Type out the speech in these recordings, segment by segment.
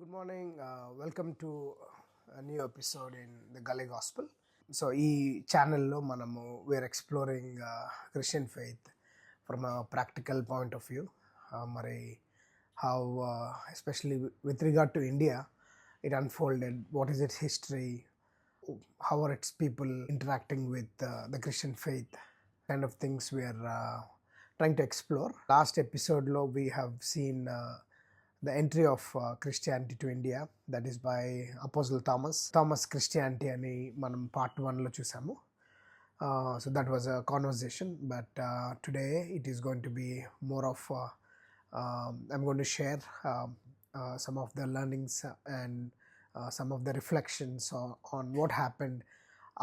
Good morning. Welcome to a new episode in the Gully Gospel. So, ఈ ఛానల్లో మనము we are exploring Christian faith from a practical point of view. మరి how especially with regard to India it unfolded, what is its history, how are its people interacting with the Christian faith, kind of things we are trying to explore. Last episode lo we have seen the entry of Christianity to India, that is by Apostle Thomas Christianity ani manam part 1 lo chusamu. So that was a conversation, but today it is going to be more of I'm going to share some of the learnings and some of the reflections on what happened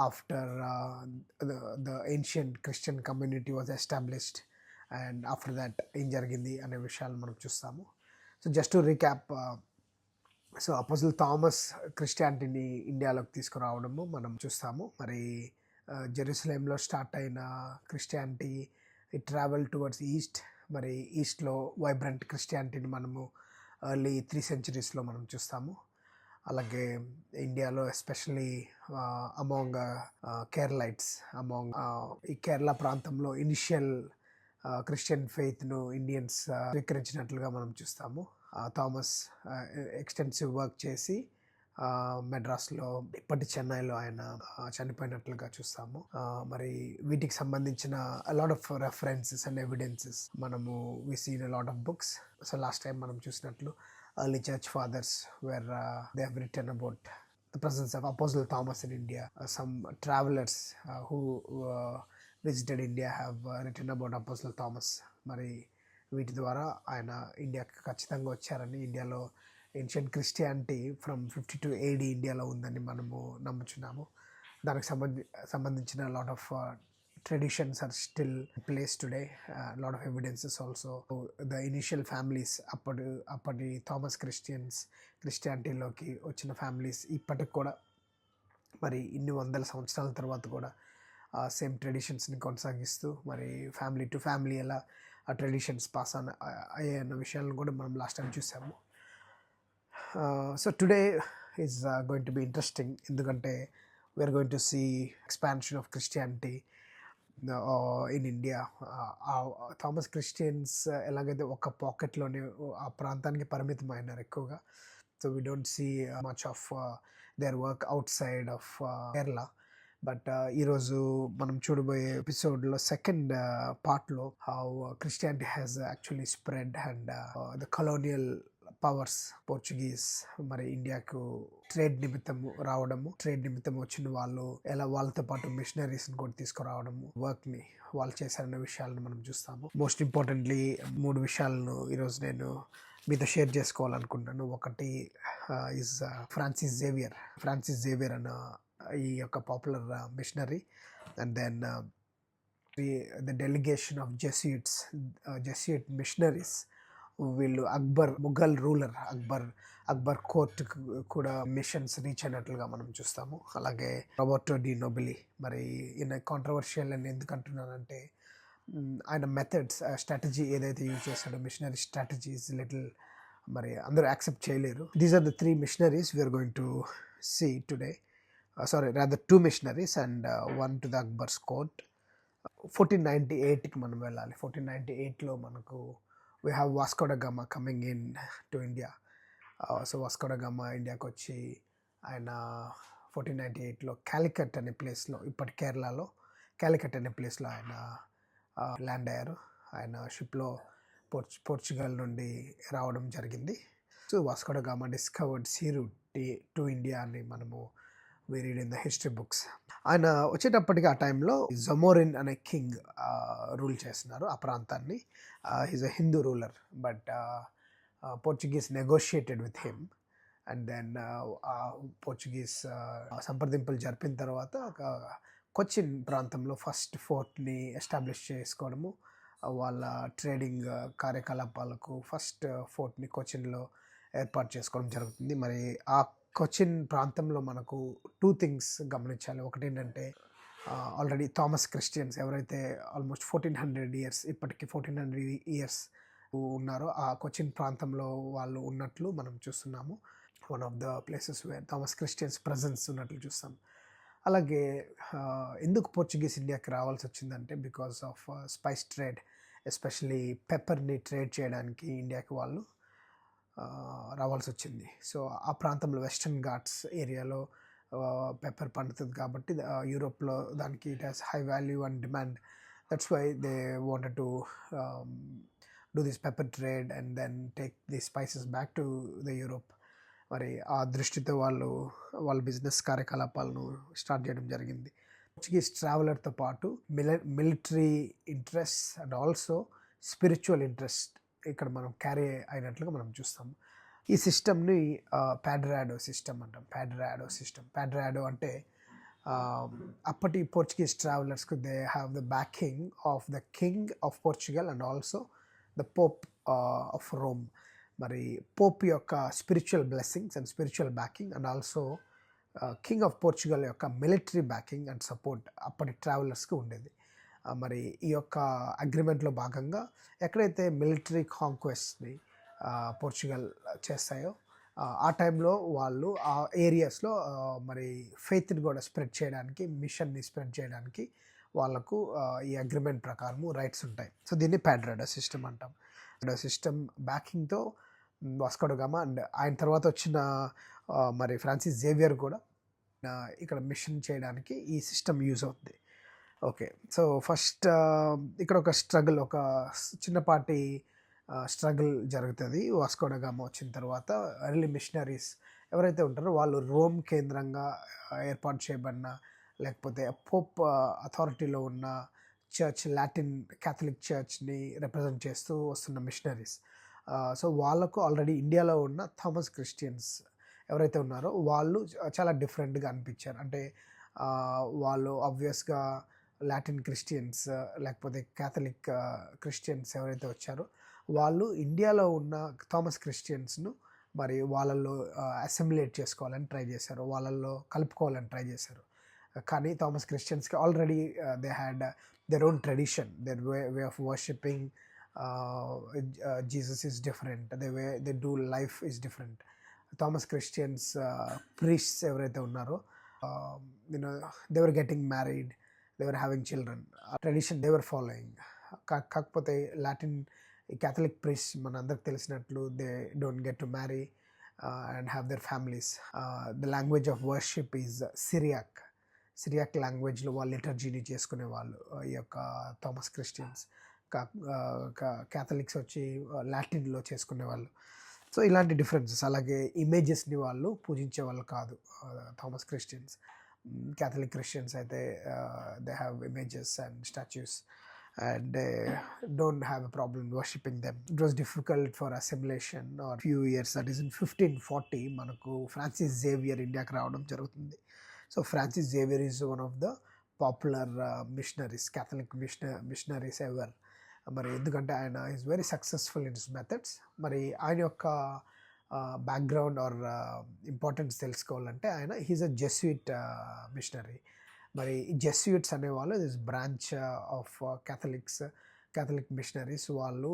after the ancient Christian community was established, and after that ఏం జరిగింది అనే విషయాలు మనం చూస్తాము. So just to recap, so apostle Thomas క్రిస్టియానిటీని ఇండియాలోకి తీసుకురావడము మనం చూస్తాము. మరి జెరూసలేంలో స్టార్ట్ అయిన Christianity it travel towards east. మరి ఈస్ట్లో వైబ్రెంట్ క్రిస్టియానిటీని మనము ఎర్లీ 3 centuries మనం చూస్తాము. అలాగే ఇండియాలో ఎస్పెషలీ అమాంగ్ కేరళైట్స్, అమాంగ్ ఈ కేరళ ప్రాంతంలో ఇనిషియల్ క్రిస్టియన్ ఫెయిత్ను ఇండియన్స్ స్వీకరించినట్లుగా మనం చూస్తాము. థామస్ ఎక్స్టెన్సివ్ వర్క్ చేసి మెడ్రాస్లో, ఇప్పటి చెన్నైలో ఆయన చనిపోయినట్లుగా చూస్తాము. మరి వీటికి సంబంధించిన lot of references and evidences మనము we seen a lot of books. So last time మనం చూసినట్లు early church fathers where they have written about the presence of Apostle Thomas in India. Some travelers who visited India have written about Apostle Thomas. మరి వీటి ద్వారా ఆయన ఇండియాకి ఖచ్చితంగా వచ్చారని, ఇండియాలో ఏన్షియంట్ క్రిస్టియానిటీ ఫ్రమ్ 52 AD ఇండియాలో ఉందని మనము నమ్ముచున్నాము. దానికి సంబంధించిన lot of traditions are still in place today. A lot of evidences also. The initial families అప్పటి థామస్ క్రిస్టియానిటీలోకి వచ్చిన ఫ్యామిలీస్ ఇప్పటికి కూడా మరి ఇన్ని వందల సంవత్సరాల తర్వాత కూడా సేమ్ ట్రెడిషన్స్ని కొనసాగిస్తూ మరి ఫ్యామిలీ టు ఫ్యామిలీ ఎలా ఆ ట్రెడిషన్స్ పాస్ ఆన్ అయ్యే అన్న విషయాలను కూడా మనం లాస్ట్ టైం చూసాము. So today is going to be interesting, ఎందుకంటే we are going to see expansion of Christianity in India. Thomas Christians ఎలాగైతే ఒక పాకెట్లోనే ఆ ప్రాంతానికి పరిమితం అయినారు ఎక్కువగా. So we don't see much of their work outside of Kerala. But ఈరోజు మనం చూడబోయే ఎపిసోడ్లో సెకండ్ పార్ట్లో how Christianity has actually spread and the colonial powers, Portuguese మరి ఇండియాకు ట్రేడ్ నిమిత్తము రావడము, ట్రేడ్ నిమిత్తం వచ్చిన వాళ్ళు ఎలా వాళ్ళతో పాటు మిషనరీస్ని కూడా తీసుకురావడము, వర్క్ని వాళ్ళు చేశారన్న విషయాలను మనం చూస్తాము. మోస్ట్ ఇంపార్టెంట్లీ 3 విషయాలను ఈరోజు నేను మీతో షేర్ చేసుకోవాలనుకుంటున్నాను. ఒకటి ఈజ్ ఫ్రాన్సిస్ జేవియర్ అన్న ఈ యొక్క popular missionary. And then the delegation of Jesuit missionaries. వీళ్ళు ముఘల్ రూలర్ అక్బర్ కోర్ట్ కూడా మిషన్స్ రీచ్ అయినట్లుగా మనం చూస్తాము. అలాగే రాబర్టో డి నోబిలి. మరి ఈయన కాంట్రవర్షియల్ అని ఎందుకు అంటున్నానంటే ఆయన మెథడ్స్, స్ట్రాటజీ ఏదైతే యూజ్ చేశాడో మిషనరీ స్ట్రాటజీస్ లిటిల్ మరి అందరూ యాక్సెప్ట్ చేయలేరు. These are the 3 missionaries we are going to see today. Sorry, rather 2 missionaries and 1 to the Akbar's court. 1498కి మనం వెళ్ళాలి. 1498లో మనకు we have Vasco da Gama coming in to India. So Vasco da Gama ఇండియాకి వచ్చి ఆయన 1498లో కాలికట్ అనే ప్లేస్లో, ఇప్పటి కేరళలో కాలికట్ అనే ప్లేస్లో ఆయన ల్యాండ్ అయ్యారు. ఆయన షిప్లో పోర్చుగల్ నుండి రావడం జరిగింది. So Vasco da Gama discovered sea route to India అని మనము we read in the history books. ఆయన వచ్చేటప్పటికి ఆ టైంలో జమోరిన్ అనే కింగ్ రూల్ చేస్తున్నారు ఆ ప్రాంతాన్ని. He's a Hindu ruler, but Portuguese negotiated with him. And then Portuguese సంప్రదింపులు జరిపిన తర్వాత కొచ్చిన్ ప్రాంతంలో ఫస్ట్ ఫోర్ట్ని ఎస్టాబ్లిష్ చేసుకోవడము, వాళ్ళ ట్రేడింగ్ కార్యకలాపాలకు ఫస్ట్ ఫోర్ట్ని కొచ్చిన్లో ఏర్పాటు చేసుకోవడం జరుగుతుంది. మరి ఆ కొచ్చిన్ ప్రాంతంలో మనకు 2 things గమనించాలి. ఒకటి ఏంటంటే ఆల్రెడీ థామస్ క్రిస్టియన్స్ ఎవరైతే ఆల్మోస్ట్ 1400 years, ఇప్పటికి 1400 years ఉన్నారో ఆ కొచ్చిన్ ప్రాంతంలో వాళ్ళు ఉన్నట్లు మనం చూస్తున్నాము. One of the places where Thomas Christians presence ఉన్నట్లు చూస్తాం. అలాగే ఎందుకు పోర్చుగీస్ ఇండియాకి రావాల్సి వచ్చిందంటే because of spice trade, especially పెప్పర్ని ట్రేడ్ చేయడానికి ఇండియాకి వాళ్ళు రావాల్సి వచ్చింది. సో ఆ ప్రాంతంలో వెస్టర్న్ ఘాట్స్ ఏరియాలో పెప్పర్ పండుతుంది కాబట్టి యూరోప్లో దానికి it has high value and demand. That's why they wanted to do this pepper trade and then take the spices back to the Europe. మరి ఆ దృష్టితో వాళ్ళ బిజినెస్ కార్యకలాపాలను స్టార్ట్ చేయడం జరిగింది. పోర్చుగీస్ ట్రావెలర్తో పాటు military interest and also spiritual interest ఇక్కడ మనం క్యారీ అయినట్లుగా మనం చూస్తాము. ఈ సిస్టమ్ని ప్యాడ్రాడో సిస్టమ్ అంటాం. ప్యాడ్రాడో అంటే అప్పటి పోర్చుగీస్ ట్రావెలర్స్కు they have the backing of the king of Portugal and also the pope of Rome. మరి పోప్ యొక్క spiritual blessings and spiritual backing and also king of Portugal యొక్క మిలిటరీ బ్యాకింగ్ అండ్ సపోర్ట్ అప్పటి ట్రావెలర్స్కి ఉండేది. మరి ఈ యొక్క అగ్రిమెంట్లో భాగంగా ఎక్కడైతే మిలిటరీ కాంక్వెస్ట్ని పోర్చుగల్ చేస్తాయో ఆ టైంలో వాళ్ళు ఆ ఏరియాస్లో మరి ఫెయిత్ని కూడా స్ప్రెడ్ చేయడానికి, మిషన్ని స్ప్రెడ్ చేయడానికి వాళ్ళకు ఈ అగ్రిమెంట్ ప్రకారము రైట్స్ ఉంటాయి. సో దీన్ని ప్యాడ్రాడో సిస్టమ్ అంటాం. System బ్యాకింగ్తో Vasco da gamma and ఆయన తర్వాత వచ్చిన మరి ఫ్రాన్సిస్ జేవియర్ కూడా ఇక్కడ మిషన్ చేయడానికి ఈ సిస్టమ్ యూజ్ అవుతుంది. ఓకే, సో ఫస్ట్ ఇక్కడ ఒక స్ట్రగుల్, ఒక చిన్నపాటి స్ట్రగుల్ జరుగుతుంది. వాస్కో డ గామా వచ్చిన తర్వాత ఎర్లీ మిషనరీస్ ఎవరైతే ఉంటారో వాళ్ళు రోమ్ కేంద్రంగా ఏర్పాటు చేయబడిన లేకపోతే పోప్ అథారిటీలో ఉన్న చర్చ్, లాటిన్ క్యాథలిక్ చర్చ్ని రిప్రజెంట్ చేస్తూ వస్తున్న మిషనరీస్. సో వాళ్ళకు ఆల్రెడీ ఇండియాలో ఉన్న థామస్ క్రిస్టియన్స్ ఎవరైతే ఉన్నారో వాళ్ళు చాలా డిఫరెంట్గా అనిపించారు. అంటే వాళ్ళు ఆబ్వియస్గా లాటిన్ క్రిస్టియన్స్ లేకపోతే క్యాథలిక్ క్రిస్టియన్స్ ఎవరైతే వచ్చారో వాళ్ళు ఇండియాలో ఉన్న థామస్ క్రిస్టియన్స్ను మరి వాళ్ళల్లో అసిమిలేట్ చేసుకోవాలని ట్రై చేశారు, వాళ్ళల్లో కలుపుకోవాలని ట్రై చేశారు. కానీ థామస్ క్రిస్టియన్స్కి already they had their own tradition, their way of worshipping Jesus is different, the way they do life is different. Thomas Christians priests ఎవరైతే ఉన్నారో they were getting married, they were having children, tradition they were following. కాకపోతే Latin Catholic priest మనందరికి తెలిసినట్లు they don't get to marry and have their families. The language of worship is Syriac లాంగ్వేజ్లో వాళ్ళు లిటర్జీని చేసుకునే వాళ్ళు ఈ యొక్క థామస్ క్రిస్టియన్స్. క్యాథలిక్స్ వచ్చి లాటిన్లో చేసుకునే వాళ్ళు. సో ఇలాంటి డిఫరెన్సెస్. అలాగే ఇమేజెస్ని వాళ్ళు పూజించే వాళ్ళు కాదు థామస్ క్రిస్టియన్స్. క్యాథలిక్ క్రిస్టియన్స్ అయితే they have images and statues and they don't have a problem worshipping them. It was difficult for assimilation or few years, that is in 1540 మనకు ఫ్రాన్సిస్ జేవియర్ ఇండియాకి రావడం జరుగుతుంది. So Francis Xavier is one of the popular missionaries, Catholic missionaries ever. మరి ఎందుకంటే ఆయన is very successful in his methods. మరి ఆయన యొక్క బ్యాక్గ్రౌండ్ ఆర్ ఇంపార్టెన్స్ తెలుసుకోవాలంటే ఆయన హీజ్ అ జెస్యూట్ మిషనరీ. మరి జెస్యూట్స్ అనేవాళ్ళు this branch of Catholic missionaries. వాళ్ళు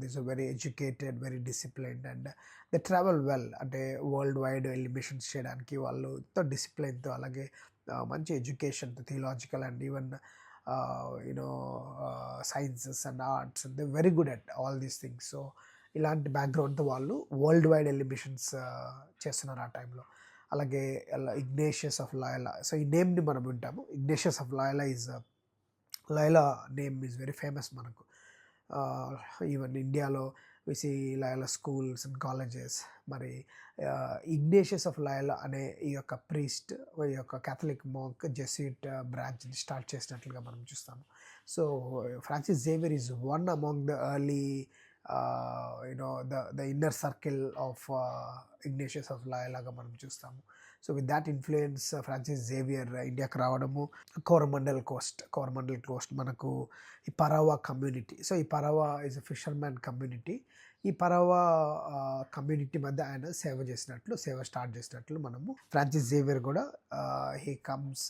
this very educated, very disciplined and they travel well. అంటే వరల్డ్ వైడ్ వెళ్ళి మిషన్స్ చేయడానికి వాళ్ళు ఎంతో డిసిప్లైన్తో, అలాగే మంచి ఎడ్యుకేషన్తో, theological and even sciences and arts and they very good at all these things. So ఇలాంటి బ్యాక్గ్రౌండ్తో వాళ్ళు వరల్డ్ వైడ్ వెళ్ళి మిషన్స్ చేస్తున్నారు ఆ టైంలో. అలాగే ఇగ్నేషియస్ ఆఫ్ లాయలా. సో ఈ నేమ్ని మనం వింటాము. Ignatius of Loyola Loyola name is very famous మనకు. ఈవెన్ ఇండియాలో we see Loyola schools and colleges. మరి ఇగ్నేషియస్ ఆఫ్ లాయలా అనే ఈ యొక్క ప్రీస్ట్, ఈ యొక్క క్యాథలిక్ మాంక్ జెస్యూట్ బ్రాంచ్ని స్టార్ట్ చేసినట్లుగా మనం చూస్తాము. So Francis Xavier is one among the early the inner circle of Ignatius of Loyola గా మనం చూస్తాము. So with that influence Francis Xavier ఇండియాకి రావడము. కోరమండల్ కోస్ట్ మనకు ఈ పరావా కమ్యూనిటీ. సో ఈ Parava is a fisherman community. ఈ పరావా కమ్యూనిటీ మధ్య ఆయన సేవ స్టార్ట్ చేసినట్లు మనము ఫ్రాన్సిస్ జేవియర్ కూడా he comes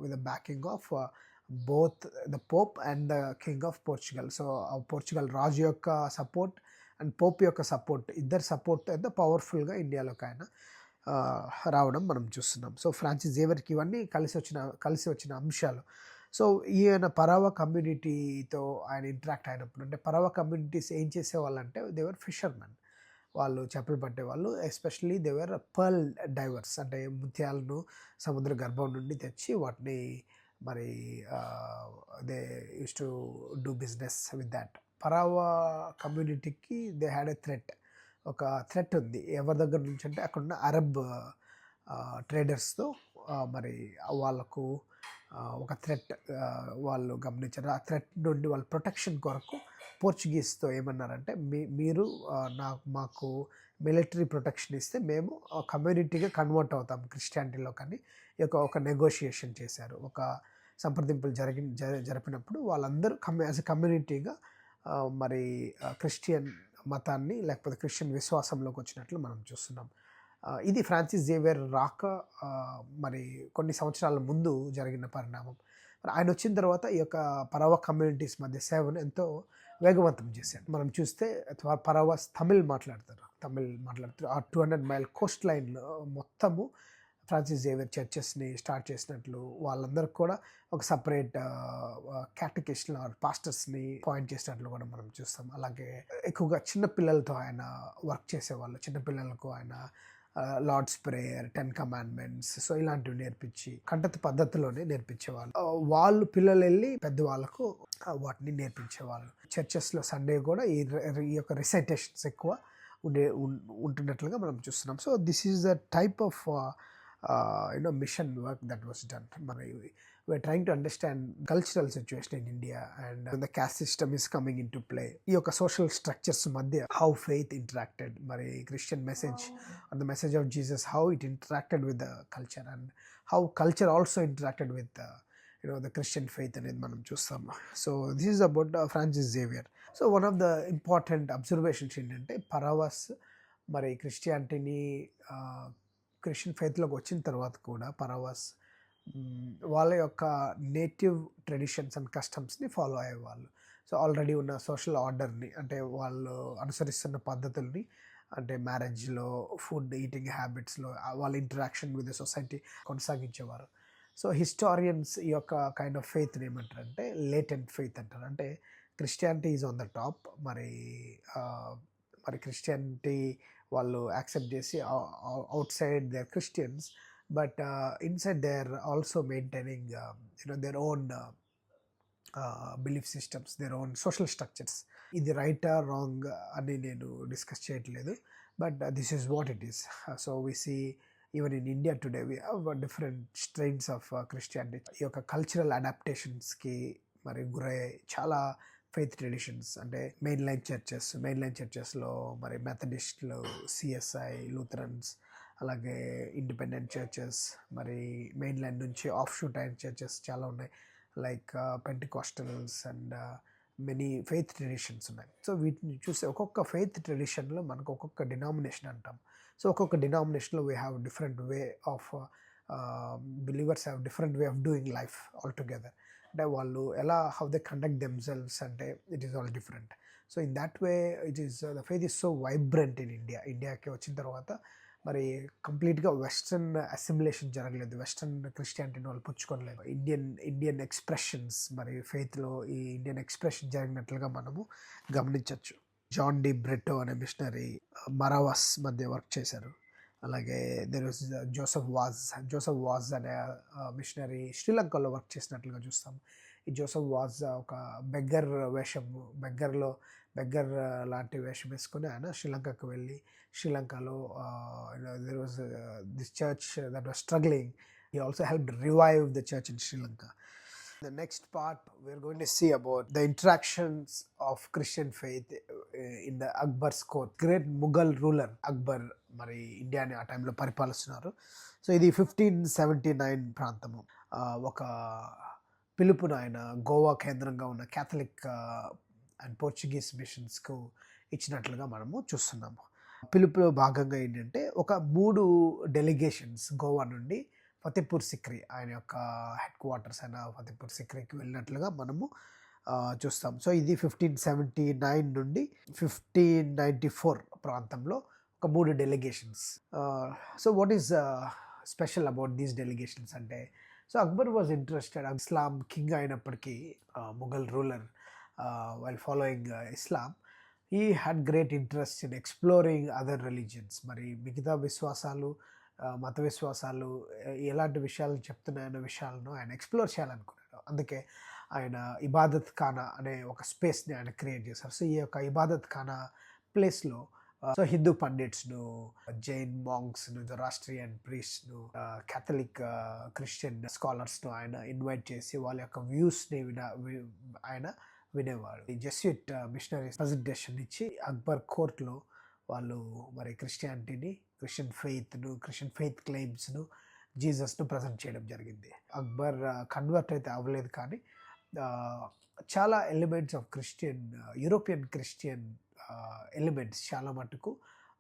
with the backing of both the Pope and the King of Portugal. So Portugal రాజు యొక్క సపోర్ట్ అండ్ పోప్ యొక్క సపోర్ట్, ఇద్దరు సపోర్ట్ ఎంత పవర్ఫుల్గా ఇండియాలోకి ఆయన రావడం మనం చూస్తున్నాం. సో ఫ్రాన్సిస్ జేవియర్కి ఇవన్నీ కలిసి వచ్చిన అంశాలు. సో ఈయన పరావ కమ్యూనిటీతో ఆయన ఇంటరాక్ట్ అయినప్పుడు, అంటే పరావ కమ్యూనిటీస్ ఏం చేసేవాళ్ళంటే దేవర్ ఫిషర్మెన్. వాళ్ళు చేపలు పట్టేవాళ్ళు. ఎస్పెషల్లీ దేవర్ పర్ల్ డైవర్స్, అంటే ముత్యాలను సముద్ర గర్భం నుండి తెచ్చి వాటిని మరి they use to do business with that. Parava కమ్యూనిటీకి దే హ్యాడ్ ఎ థ్రెట్, ఒక థ్రెట్ ఉంది. ఎవరి దగ్గర నుంచి అంటే అక్కడున్న అరబ్ ట్రేడర్స్తో మరి వాళ్ళకు ఒక థ్రెట్ వాళ్ళు గమనించారు. ఆ థ్రెట్ నుండి వాళ్ళ ప్రొటెక్షన్ కొరకు పోర్చుగీస్తో ఏమన్నారంటే, మీరు మాకు మిలిటరీ ప్రొటెక్షన్ ఇస్తే మేము కమ్యూనిటీగా కన్వర్ట్ అవుతాం క్రిస్టియానిటీలో. కానీ ఒక నెగోషియేషన్ చేశారు. ఒక సంప్రదింపులు జరిపినప్పుడు వాళ్ళందరూ యాజ్ ఎ కమ్యూనిటీగా మరి క్రిస్టియన్ మతాన్ని లేకపోతే క్రిస్టియన్ విశ్వాసంలోకి వచ్చినట్లు మనం చూస్తున్నాం. ఇది ఫ్రాన్సిస్ జేవియర్ రాక మరి కొన్ని సంవత్సరాల ముందు జరిగిన పరిణామం. ఆయన వచ్చిన తర్వాత ఈ యొక్క పరావ కమ్యూనిటీస్ మధ్య సేవను ఎంతో వేగవంతం చేశాడు. మనం చూస్తే పరావాస్ తమిళ్ మాట్లాడతారు. ఆ 200 మైల్ కోస్ట్ లైన్లో మొత్తము ఫ్రాన్సిస్ జేవియర్ చర్చెస్ని స్టార్ట్ చేసినట్లు, వాళ్ళందరికీ కూడా ఒక సపరేట్ క్యాటెకిస్ట్ని ఆర్ పాస్టర్స్ని పాయింట్ చేసినట్లు కూడా మనం చూస్తాం. అలాగే ఎక్కువగా చిన్నపిల్లలతో ఆయన వర్క్ చేసేవాళ్ళు. చిన్నపిల్లలకు ఆయన లార్డ్స్ ప్రేయర్, 10 కమాండ్మెంట్స్, సో ఇలాంటివి నేర్పించి కంటత పద్ధతిలోనే నేర్పించేవాళ్ళు. వాళ్ళు పిల్లలు వెళ్ళి పెద్దవాళ్ళకు వాటిని నేర్పించేవాళ్ళు. చర్చెస్లో సండే కూడా ఈ యొక్క రిసైటేషన్స్ ఎక్కువ ఉంటున్నట్లుగా మనం చూస్తున్నాం. So this is the type of mission work that was done. We're trying to understand cultural situation in India, and when the caste system is coming into play, ఈ యొక్క social structures మధ్య how faith interacted, మరి Christian message or the message of Jesus, how it interacted with the culture, and how culture also interacted with the Christian faith అనేది మనం చూస్తాం. So this is about Francis Xavier. So one of the important observations ఏంటంటే, పరావాస్ మరి క్రిస్టియానిటీని Christian ఫెయిత్లోకి వచ్చిన తర్వాత కూడా పరావాస్ వాళ్ళ యొక్క నేటివ్ ట్రెడిషన్స్ అండ్ కస్టమ్స్ని ఫాలో అయ్యేవాళ్ళు. సో ఆల్రెడీ ఉన్న సోషల్ ఆర్డర్ని, అంటే వాళ్ళు అనుసరిస్తున్న పద్ధతుల్ని, అంటే మ్యారేజ్లో, ఫుడ్ ఈటింగ్ హ్యాబిట్స్లో వాళ్ళ ఇంటరాక్షన్ విత్ ద సొసైటీ కొనసాగించేవారు. సో హిస్టారియన్స్ ఈ యొక్క కైండ్ ఆఫ్ ఫెయిత్ని ఏమంటారంటే లేటెంట్ ఫెయిత్ అంటారు. అంటే Christianity is on the top. మరి క్రిస్టియానిటీ వాళ్ళు యాక్సెప్ట్ చేసి outside they are Christians, but inside they are also maintaining their own belief systems, their own social structures. ఇది రైటా రాంగ్ అని నేను డిస్కస్ చేయట్లేదు, but this is what it is. So we see even in India today we have different strains of Christianity. ఈ యొక్క cultural అడాప్టేషన్స్కి మరి గురయ్యాయి చాలా ఫెయిత్ ట్రెడిషన్స్. అంటే మెయిన్ లైన్ చర్చెస్లో మరి మెథడిస్ట్లు, సిఎస్ఐ, లూథరన్స్, అలాగే ఇండిపెండెంట్ చర్చెస్, మరి మెయిన్ లైన్ నుంచి ఆఫ్ షూట్ అయిన చర్చెస్ చాలా ఉన్నాయి, like Pentecostals and many faith traditions ఉన్నాయి. సో వీటిని చూస్తే ఒక్కొక్క ఫెయిత్ ట్రెడిషన్లో మనకు ఒక్కొక్క డినామినేషన్ అంటాం. సో ఒక్కొక్క డినామినేషన్లో we have different way of believers have different way of doing life all together. అంటే వాళ్ళు హౌ దే కండక్ట్ దెమ్సెల్వ్స్, అంటే it is all different. So in that way it is the faith is so vibrant in ఇండియాకి వచ్చిన తర్వాత మరి కంప్లీట్గా western assimilation జరగలేదు, western క్రిస్టియానిటీని వాళ్ళు పుచ్చుకోలేదు. ఇండియన్ ఎక్స్ప్రెషన్స్, మరి ఫెయిత్లో ఈ ఇండియన్ ఎక్స్ప్రెషన్ జరిగినట్లుగా మనము గమనించవచ్చు. జాన్ డి బ్రెటో అనే మిషనరీ మరావాస్ మధ్య వర్క్ చేశారు. అలాగే దెర్ వాజ్ జోసెఫ్ వాజ్ అనే మిషనరీ శ్రీలంకలో వర్క్ చేసినట్లుగా చూస్తాం. ఈ జోసెఫ్ వాజ్ ఒక బెగ్గర్ లాంటి వేషం వేసుకొని ఆయన శ్రీలంకకు వెళ్ళి, శ్రీలంకలో there was this church that was struggling. He also helped revive the church in Sri Lanka. The next part we are going to see about the interactions of Christian faith in the Akbar's court. Great Mughal ruler Akbar మరి ఇండియాని ఆ టైంలో పరిపాలిస్తున్నారు. So ఇది 1579 ప్రాంతము. ఒక పిలుపును ఆయన గోవా కేంద్రంగా ఉన్న క్యాథలిక్ అండ్ పోర్చుగీస్ మిషన్స్కు ఇచ్చినట్లుగా మనము చూస్తున్నాము. పిలుపులో భాగంగా ఏంటంటే ఒక 3 డెలిగేషన్స్ గోవా నుండి ఫతేపూర్ సిక్రీ, ఆయన యొక్క హెడ్ క్వార్టర్స్ అయిన ఫతేపూర్ సిక్రీకి వెళ్ళినట్లుగా మనము చూస్తాం. సో ఇది 1579 నుండి 1594 ప్రాంతంలో ఒక 3 delegations. So what is special about these delegations అంటే, so Akbar was interested Islam king అయినప్పటికీ, Mughal ruler while following Islam, ఈ had great interest in exploring other religions. మరి మిగతా విశ్వాసాలు, మత విశ్వాసాలు ఎలాంటి విషయాలు చెప్తున్నాయన్న విషయాలను ఆయన ఎక్స్ప్లోర్ చేయాలనుకున్నాడు. అందుకే ఆయన ఇబాదత్ ఖానా అనే ఒక స్పేస్ని ఆయన క్రియేట్ చేశారు. సో ఈ యొక్క ఇబాదత్ ఖానా ప్లేస్లో సో హిందూ పండిట్స్ను, జైన్ మాంగ్స్ను, జొరాస్ట్రియన్ ప్రీస్ట్ను, క్యాథలిక్ క్రిస్టియన్ స్కాలర్స్ను ఆయన ఇన్వైట్ చేసి వాళ్ళ యొక్క వ్యూస్ని ఆయన వినేవాడు. ఈ జెస్యూట్ మిషనరీ ప్రజెంటేషన్ ఇచ్చి అక్బర్ కోర్ట్లో వాళ్ళు మరి క్రిస్టియానిటీని, క్రిస్టియన్ ఫెయిత్ క్లెయిమ్స్ను, జీసస్ను ప్రజెంట్ చేయడం జరిగింది. అక్బర్ కన్వర్ట్ అయితే అవ్వలేదు, కానీ చాలా elements of European Christian elements చాలా మటుకు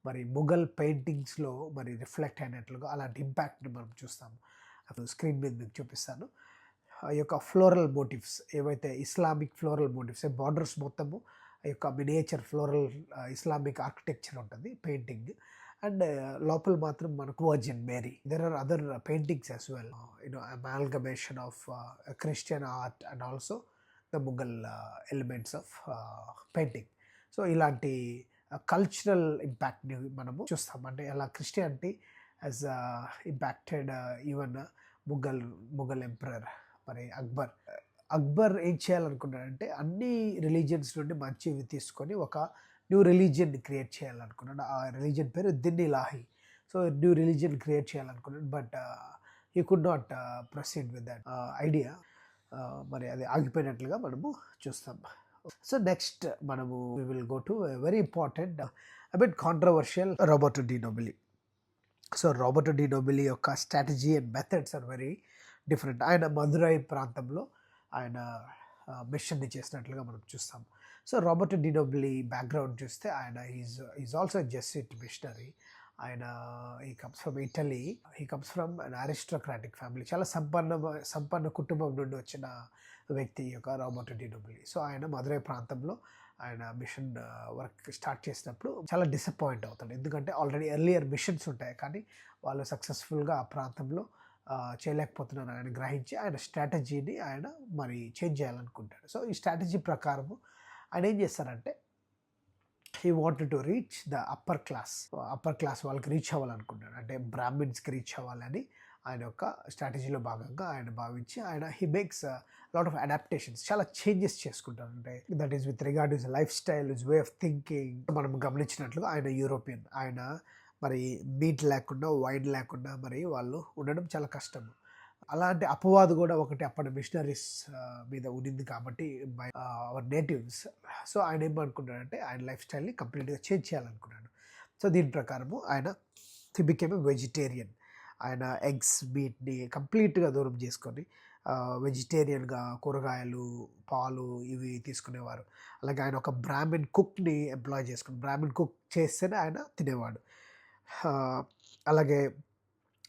మరి ముఘల్ పెయింటింగ్స్లో మరి రిఫ్లెక్ట్ అయినట్లుగా అలాంటి ఇంపాక్ట్ని మనం చూస్తాము. స్క్రీన్ మీద మీకు చూపిస్తాను. ఆ యొక్క ఫ్లోరల్ మోటివ్స్ ఏవైతే ఇస్లామిక్ ఫ్లోరల్ మోటివ్స్, బార్డర్స్ మొత్తము ఆ యొక్క మినియేచర్ ఫ్లోరల్ ఇస్లామిక్ ఆర్కిటెక్చర్ ఉంటుంది పెయింటింగ్. అండ్ లోపల మాత్రం మనకు virgin Mary. There are other paintings as well, amalgamation of Christian art and also the Mughal elements of painting. So ఇలాంటి cultural ఇంపాక్ట్ని మనము చూస్తాం. అంటే అలా Christianity as impacted even Mughal emperor మరి అక్బర్ ఏం చేయాలనుకున్నాడంటే అన్ని రిలీజియన్స్ నుండి మంచివి తీసుకొని ఒక న్యూ రిలీజియన్ క్రియేట్ చేయాలనుకున్నాడు. ఆ రిలీజియన్ పేరు Din Ilahi. So new religion create చేయాలనుకున్నాడు, but he could not proceed with that idea. మరి అది ఆగిపోయినట్లుగా మనము చూస్తాం. సో నెక్స్ట్ మనము we will go to very important, a bit controversial, Roberto de Nobili. So Roberto de Nobili యొక్క strategy and methods are very different. ఆయన మదురై ప్రాంతంలో ఆయన మిషన్ని చేసినట్లుగా మనం చూస్తాం. So Roberto de Nobili background చూస్తే ఆయన ఈజ్ ఆల్సో జెస్యూట్ మిషనరీ. ఆయన he comes from Italy. He comes from an aristocratic family. చాలా సంపన్న కుటుంబం నుండి వచ్చిన వ్యక్తి యొక్క రాబర్టో డి నోబిలి. సో ఆయన మదురై ప్రాంతంలో ఆయన మిషన్ వర్క్ స్టార్ట్ చేసినప్పుడు చాలా డిసప్పాయింట్ అవుతాడు. ఎందుకంటే ఆల్రెడీ ఎర్లియర్ మిషన్స్ ఉంటాయి, కానీ వాళ్ళు సక్సెస్ఫుల్గా ఆ ప్రాంతంలో చేయలేకపోతున్నారు. ఆయన గ్రహించి ఆయన స్ట్రాటజీని ఆయన మరి చేంజ్ చేయాలనుకుంటాడు. సో ఈ స్ట్రాటజీ ప్రకారము ఆయన ఏం చేస్తారంటే, he wanted to reach the upper class వాళ్ళకి రీచ్ అవ్వాలనుకుంటాడు. అంటే బ్రాహ్మిన్స్కి రీచ్ అవ్వాలని ఆయన యొక్క స్ట్రాటజీలో భాగంగా ఆయన భావించి he makes lot of adaptations, చాలా చేంజెస్ చేసుకుంటారు. అంటే that is with regard his life style, his way of thinking. మనం గమనించినట్లుగా ఆయన యూరోపియన్. ఆయన మరి మీట్ లేకుండా, వైన్ లేకుండా మరి వాళ్ళు ఉండడం చాలా కష్టము. అలాంటి అపవాదు కూడా ఒకటి అప్పటి మిషనరీస్ మీద ఉండింది కాబట్టి బై అవర్ నేటివ్స్. సో ఆయన ఏమనుకున్నాడంటే ఆయన లైఫ్ స్టైల్ని కంప్లీట్గా చేంజ్ చేయాలనుకున్నాడు. సో దీని ప్రకారము ఆయన హీ బికేమ్ ఏ వెజిటేరియన్. ఆయన ఎగ్స్, మీట్ని కంప్లీట్గా దూరం చేసుకొని వెజిటేరియన్గా కూరగాయలు, పాలు ఇవి తీసుకునేవారు. అలాగే ఆయన ఒక బ్రాహ్మిన్ కుక్ని ఎంప్లాయ్ చేసుకుని, బ్రాహ్మిన్ కుక్ చేస్తేనే ఆయన తినేవాడు. అలాగే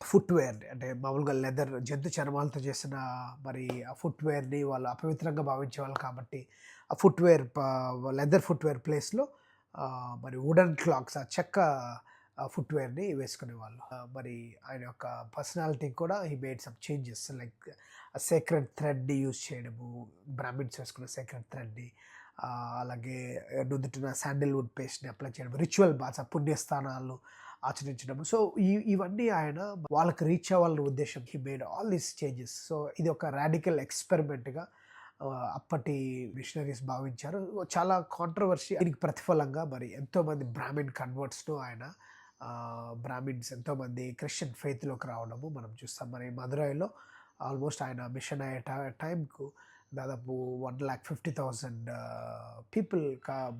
ఫుట్వేర్, అంటే మామూలుగా లెదర్, జంతు చర్మాలతో చేసిన మరి ఆ ఫుట్వేర్ని వాళ్ళు అపవిత్రంగా భావించేవాళ్ళు కాబట్టి ఆ లెదర్ ఫుట్వేర్ ప్లేస్లో మరి వుడెన్ క్లాక్స్, ఆ చెక్క ఫుట్వేర్ని వేసుకునేవాళ్ళు. మరి ఆయన యొక్క పర్సనాలిటీ కూడా he made some changes, like sacred థ్రెడ్ని యూజ్ చేయడము, బ్రాహ్మిన్స్ వేసుకున్న సేక్రెడ్ థ్రెడ్ని, అలాగే నుదుటిన శాండిల్వుడ్ పేస్ట్ని అప్లై చేయడం, రిచువల్ బాత్స్, పుణ్యస్థానాలు ఆచరించడం. సో ఇవన్నీ ఆయన వాళ్ళకి రీచ్ అవ్వాలనే ఉద్దేశం, he made all these changes. So ఇది ఒక రాడికల్ ఎక్స్పెరిమెంట్గా అప్పటి మిషనరీస్ భావించారు. చాలా కాంట్రవర్సీ. దీనికి ప్రతిఫలంగా మరి ఎంతోమంది బ్రాహ్మిన్ కన్వర్ట్స్ను బ్రాహ్మిన్స్ ఎంతోమంది క్రిస్టియన్ ఫెయిత్లోకి రావడము మనం చూస్తాం. మరి మదురైలో ఆల్మోస్ట్ ఆయన మిషన్ అయ్యే టైంకు దాదాపు 1,50,000 పీపుల్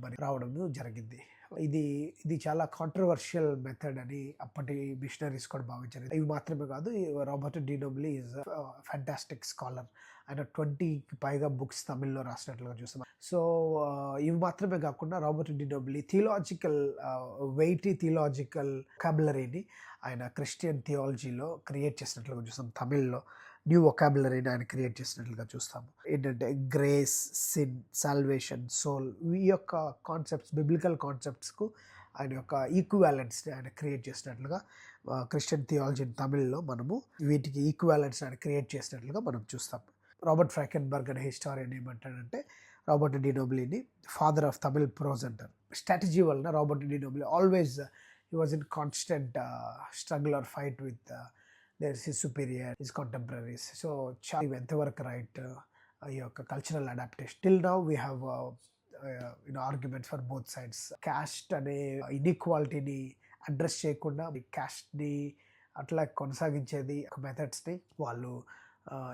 మరి రావడం జరిగింది. ఇది చాలా కాంట్రవర్షియల్ మెథడ్ అని అప్పటి మిషనరీస్ కూడా భావించారు. ఇవి మాత్రమే కాదు, Roberto de Nobili is fantastic scholar. ఆయన 20కి పైగా బుక్స్ తమిళ్లో రాసినట్లుగా చూస్తాం. సో ఇవి మాత్రమే కాకుండా Roberto de Nobili weighty theological వొకాబులరీని ఆయన క్రిస్టియన్ థియాలజీలో క్రియేట్ చేసినట్లుగా చూస్తాం. తమిళ్లో న్యూ వొకాబులరీని ఆయన క్రియేట్ చేసినట్లుగా చూస్తాము. ఏంటంటే గ్రేస్, సిన్, సాల్వేషన్, సోల్, ఈ యొక్క కాన్సెప్ట్స్, బిబ్లికల్ కాన్సెప్ట్స్కు ఆయన యొక్క ఈక్వాలెంట్స్ని ఆయన క్రియేట్ చేసినట్లుగా క్రిస్టియన్ థియాలజీ ఇన్ తమిళ్లో మనము వీటికి ఈక్వాలెంట్స్ ఆయన క్రియేట్ చేసినట్లుగా మనం చూస్తాం. రాబర్ట్ ఫ్రాకెన్బర్గ్ అనే హిస్టారియన్ ఏమంటాడంటే రాబర్ట్ డి నోబ్లీని ఫాదర్ ఆఫ్ తమిళ్ ప్రోజ్ అంటారు. స్ట్రాటజీ వలన Robert de Nobili always he was in constant struggle or fight with their his superior his contemporaries. So చాలా ఎంతవరకు రైట్ ఈ యొక్క cultural adaptation. Till now we have arguments for both sides. Caste అనే ఇన్ఈక్వాలిటీని address చేయకుండా క్యాస్ట్ని అట్లా కొనసాగించేది మెథడ్స్ని వాళ్ళు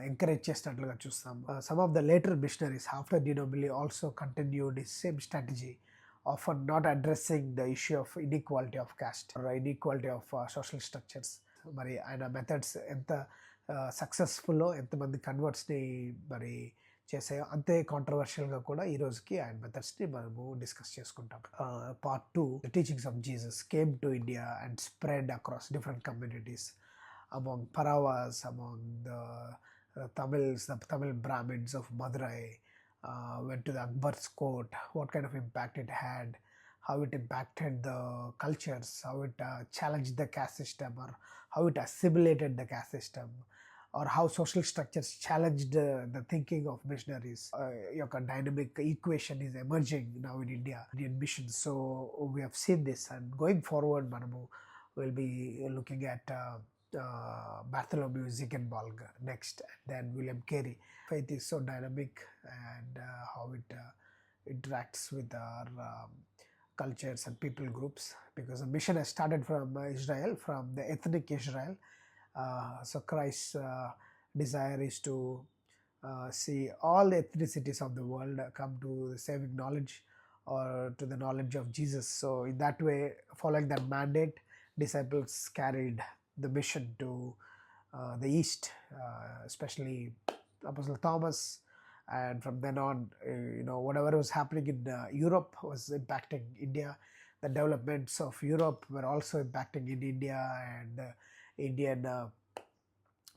encourage చేసినట్లుగా చూస్తాం. Some of the later missionaries after de Nobili also continued the same strategy of not addressing the issue of inequality of caste or inequality of social structures. మరి ఆయన methods ఎంత సక్సెస్ఫుల్లో ఎంతమంది కన్వర్ట్స్ని మరి చేసాయో అంతే కాంట్రవర్షియల్గా కూడా ఈ రోజుకి ఆయన మెథడ్స్ని మనము డిస్కస్ చేసుకుంటాం. Part 2 the teachings of Jesus came to India and spread across different communities among Paravas, among the Tamils, the Tamil Brahmins of Madurai, went to the Akbar's court, what kind of impact it had, how it impacted the cultures, how it challenged the caste system, or how it assimilated the caste system, or how social structures challenged the thinking of missionaries. A dynamic equation is emerging now in India, Indian missions. So we have seen this, and going forward, Manamu will be looking at Bartholomew Ziegenbalg next, and then William Carey. Faith is so dynamic, and how it interacts with our cultures and people groups, because the mission has started from Israel, from the ethnic Israel. So Christ's desire is to see all the ethnicities of the world come to the saving knowledge or to the knowledge of Jesus. So in that way, following that mandate, disciples carried the mission to the east, especially Apostle Thomas, and from then on, whatever was happening in Europe was impacting India. The developments of Europe were also impacting in India, and Indian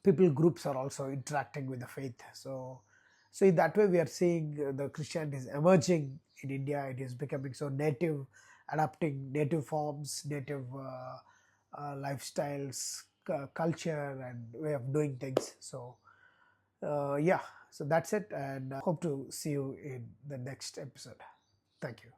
people groups are also interacting with the faith. So in that way, we are seeing the Christianity is emerging in India. It is becoming so native, adapting native forms, native lifestyles, culture, and way of doing things. So so that's it, and hope to see you in the next episode. Thank you.